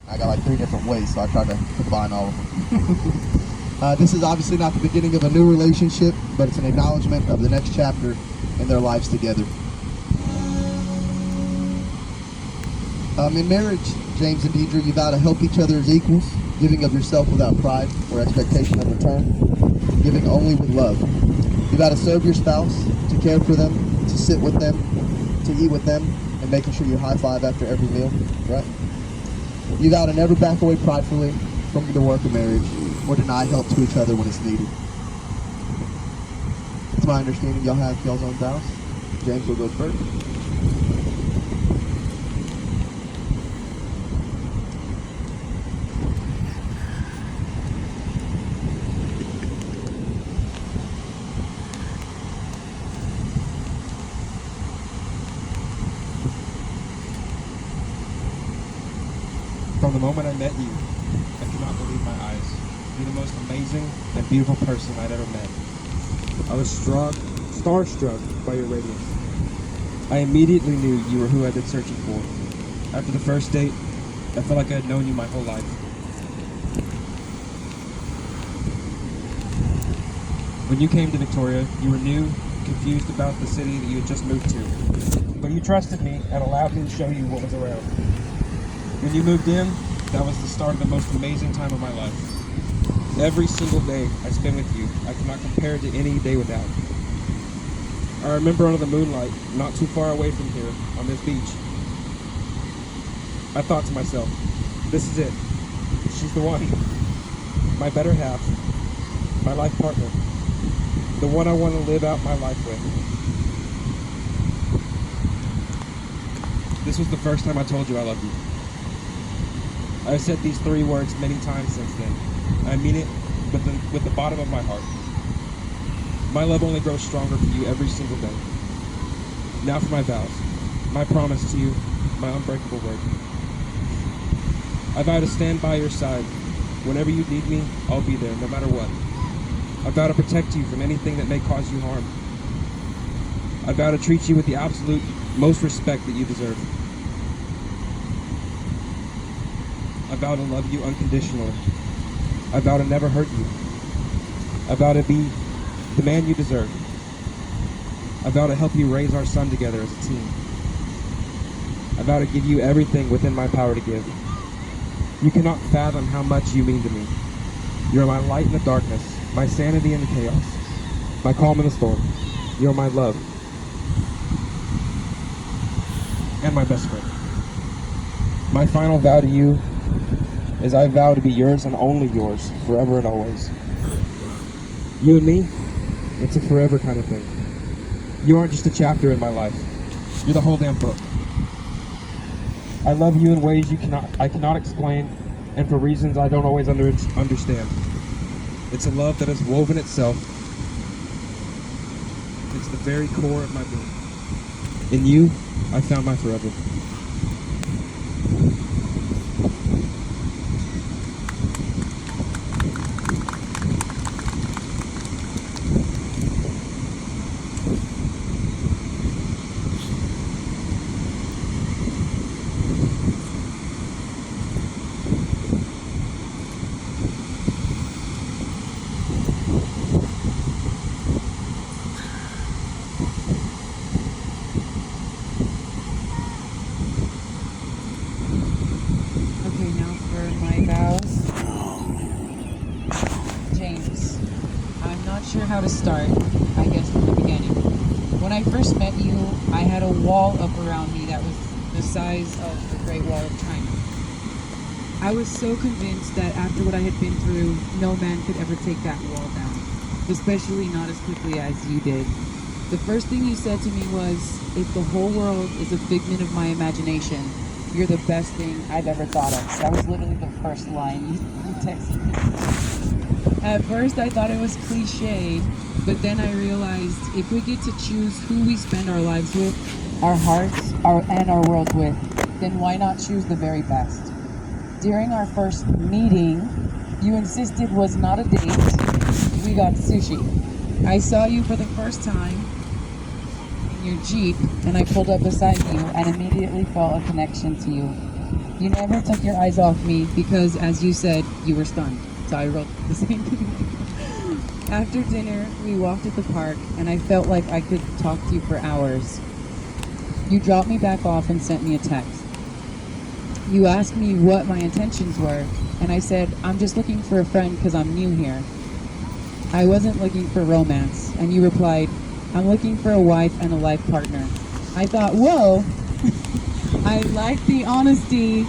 I got like 3 different ways, so I tried to combine all of them. This is obviously not the beginning of a new relationship, but it's an acknowledgement of the next chapter in their lives together. In marriage, James and Deidre, you vow to help each other as equals, giving of yourself without pride or expectation of return, giving only with love. You vow to serve your spouse, to care for them, to sit with them, to eat with them, and making sure you high five after every meal, right? You vow to never back away pridefully from the work of marriage or deny help to each other when it's needed. It's my understanding y'all have y'all's own vows. James will go first. From the moment I met you, I could not believe my eyes. You're the most amazing and beautiful person I'd ever met. I was starstruck by your radiance. I immediately knew you were who I'd been searching for. After the first date, I felt like I had known you my whole life. When you came to Victoria, you were new, confused about the city that you had just moved to. But you trusted me and allowed me to show you what was around. When you moved in, that was the start of the most amazing time of my life. Every single day I spent with you, I cannot compare it to any day without. I remember under the moonlight, not too far away from here, on this beach, I thought to myself, this is it. She's the one. My better half. My life partner. The one I want to live out my life with. This was the first time I told you I loved you. I've said these 3 words many times since then. I mean it with the bottom of my heart. My love only grows stronger for you every single day. Now for my vows, my promise to you, my unbreakable word. I vow to stand by your side. Whenever you need me, I'll be there, no matter what. I vow to protect you from anything that may cause you harm. I vow to treat you with the absolute most respect that you deserve. I vow to love you unconditionally. I vow to never hurt you. I vow to be the man you deserve. I vow to help you raise our son together as a team. I vow to give you everything within my power to give. You cannot fathom how much you mean to me. You're my light in the darkness, my sanity in the chaos, my calm in the storm. You're my love. And my best friend. My final vow to you is I vow to be yours and only yours, forever and always. You and me, it's a forever kind of thing. You aren't just a chapter in my life. You're the whole damn book. I love you in ways I cannot explain, and for reasons I don't always understand. It's a love that has woven itself. It's the very core of my being. In you, I found my forever. Okay, now for my vows. James, I'm not sure how to start, I guess from the beginning. When I first met you, I had a wall up around me that was the size of the Great Wall of China. I was so convinced that after what I had been through, no man could ever take that wall down, especially not as quickly as you did. The first thing you said to me was, if the whole world is a figment of my imagination, you're the best thing I've ever thought of. That was literally the first line you texted me. At first I thought it was cliche, but then I realized if we get to choose who we spend our lives with, our hearts, and our world with, then why not choose the very best? During our first meeting, you insisted was not a date. We got sushi. I saw you for the first time in your Jeep, and I pulled up beside you and immediately felt a connection to you. You never took your eyes off me because, as you said, you were stunned. So I wrote the same thing. After dinner, we walked at the park, and I felt like I could talk to you for hours. You dropped me back off and sent me a text. You asked me what my intentions were, and I said, I'm just looking for a friend because I'm new here. I wasn't looking for romance, and you replied, I'm looking for a wife and a life partner. I thought, whoa, I like the honesty,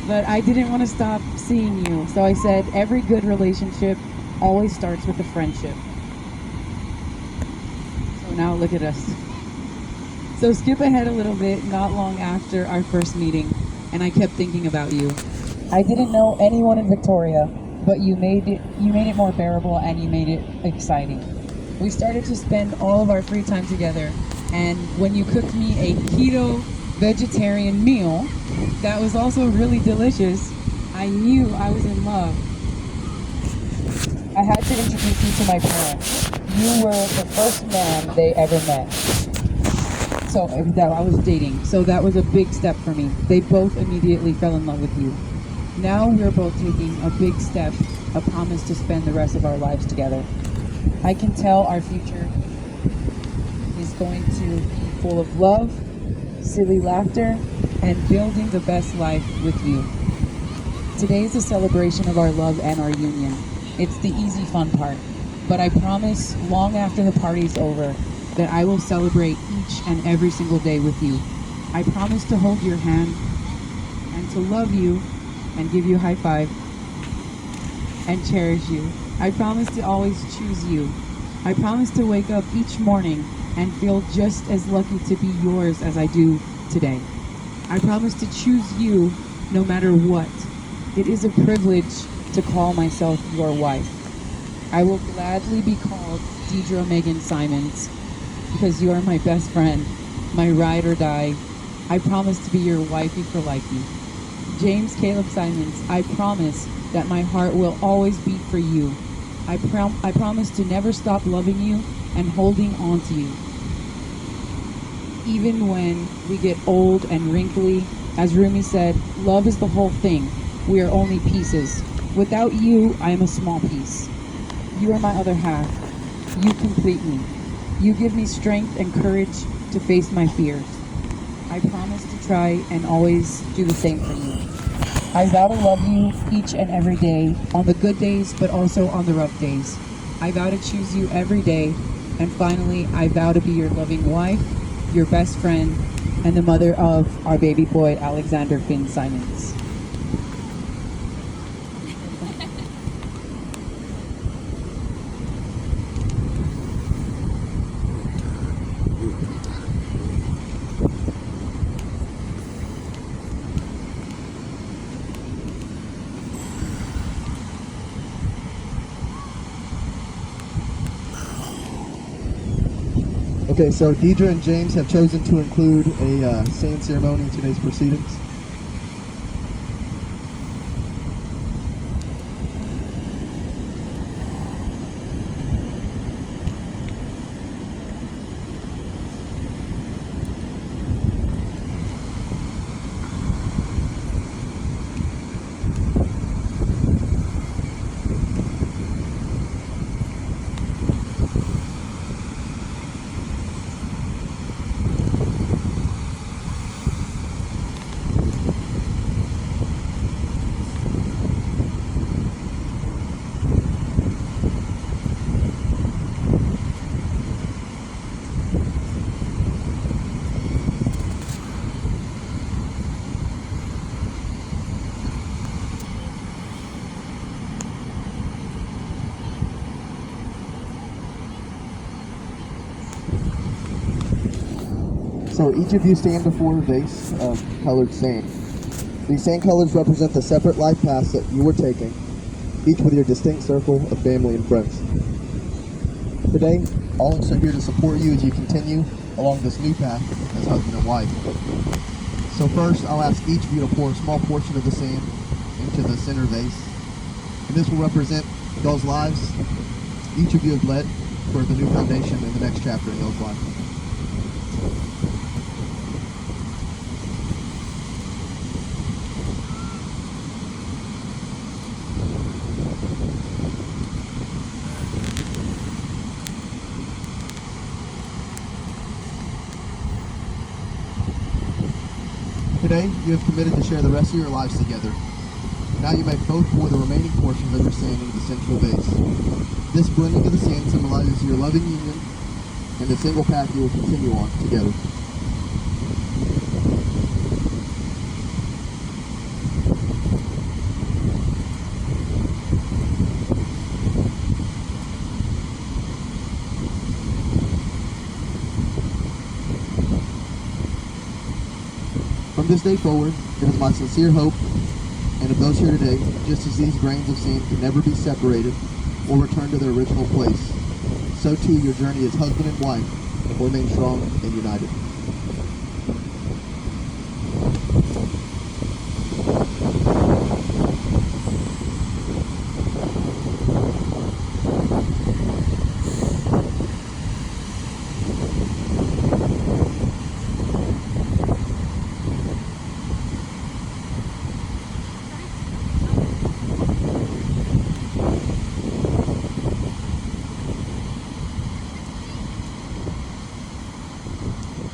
but I didn't want to stop seeing you. So I said, every good relationship always starts with a friendship. So now look at us. So skip ahead a little bit, not long after our first meeting, and I kept thinking about you. I didn't know anyone in Victoria, but you made it more bearable and you made it exciting. We started to spend all of our free time together, and when you cooked me a keto vegetarian meal that was also really delicious, I knew I was in love. I had to introduce you to my parents. You were the first man they ever met. So that I was dating. So that was a big step for me. They both immediately fell in love with you. Now we're both taking a big step, a promise to spend the rest of our lives together. I can tell our future is going to be full of love, silly laughter, and building the best life with you. Today is a celebration of our love and our union. It's the easy fun part, but I promise long after the party's over that I will celebrate each and every single day with you. I promise to hold your hand and to love you and give you a high five and cherish you. I promise to always choose you. I promise to wake up each morning and feel just as lucky to be yours as I do today. I promise to choose you no matter what. It is a privilege to call myself your wife. I will gladly be called Deidre Megan Simons because you are my best friend, my ride or die. I promise to be your wifey for lifey. James Caleb Simons, I promise that my heart will always beat for you. I promise to never stop loving you and holding on to you. Even when we get old and wrinkly, as Rumi said, love is the whole thing. We are only pieces. Without you, I am a small piece. You are my other half. You complete me. You give me strength and courage to face my fears. I promise to try and always do the same for you. I vow to love you each and every day, on the good days, but also on the rough days. I vow to choose you every day. And finally, I vow to be your loving wife, your best friend, and the mother of our baby boy, Alexander Finn Simons. Okay, so Deidre and James have chosen to include a sand ceremony in today's proceedings. So each of you stand before a vase of colored sand. These sand colors represent the separate life paths that you were taking, each with your distinct circle of family and friends. Today, all of us are here to support you as you continue along this new path as husband and wife. So first, I'll ask each of you to pour a small portion of the sand into the center vase. And this will represent y'all's lives. Each of you have led for the new foundation in the next chapter in y'all's life. Today, you have committed to share the rest of your lives together. Now you may both pour the remaining portions of your sand into the central vase. This blending of the sand symbolizes your loving union and the single path you will continue on together. From this day forward, it is my sincere hope, and of those here today, just as these grains of sand can never be separated or return to their original place, so too your journey as husband and wife will remain strong and united.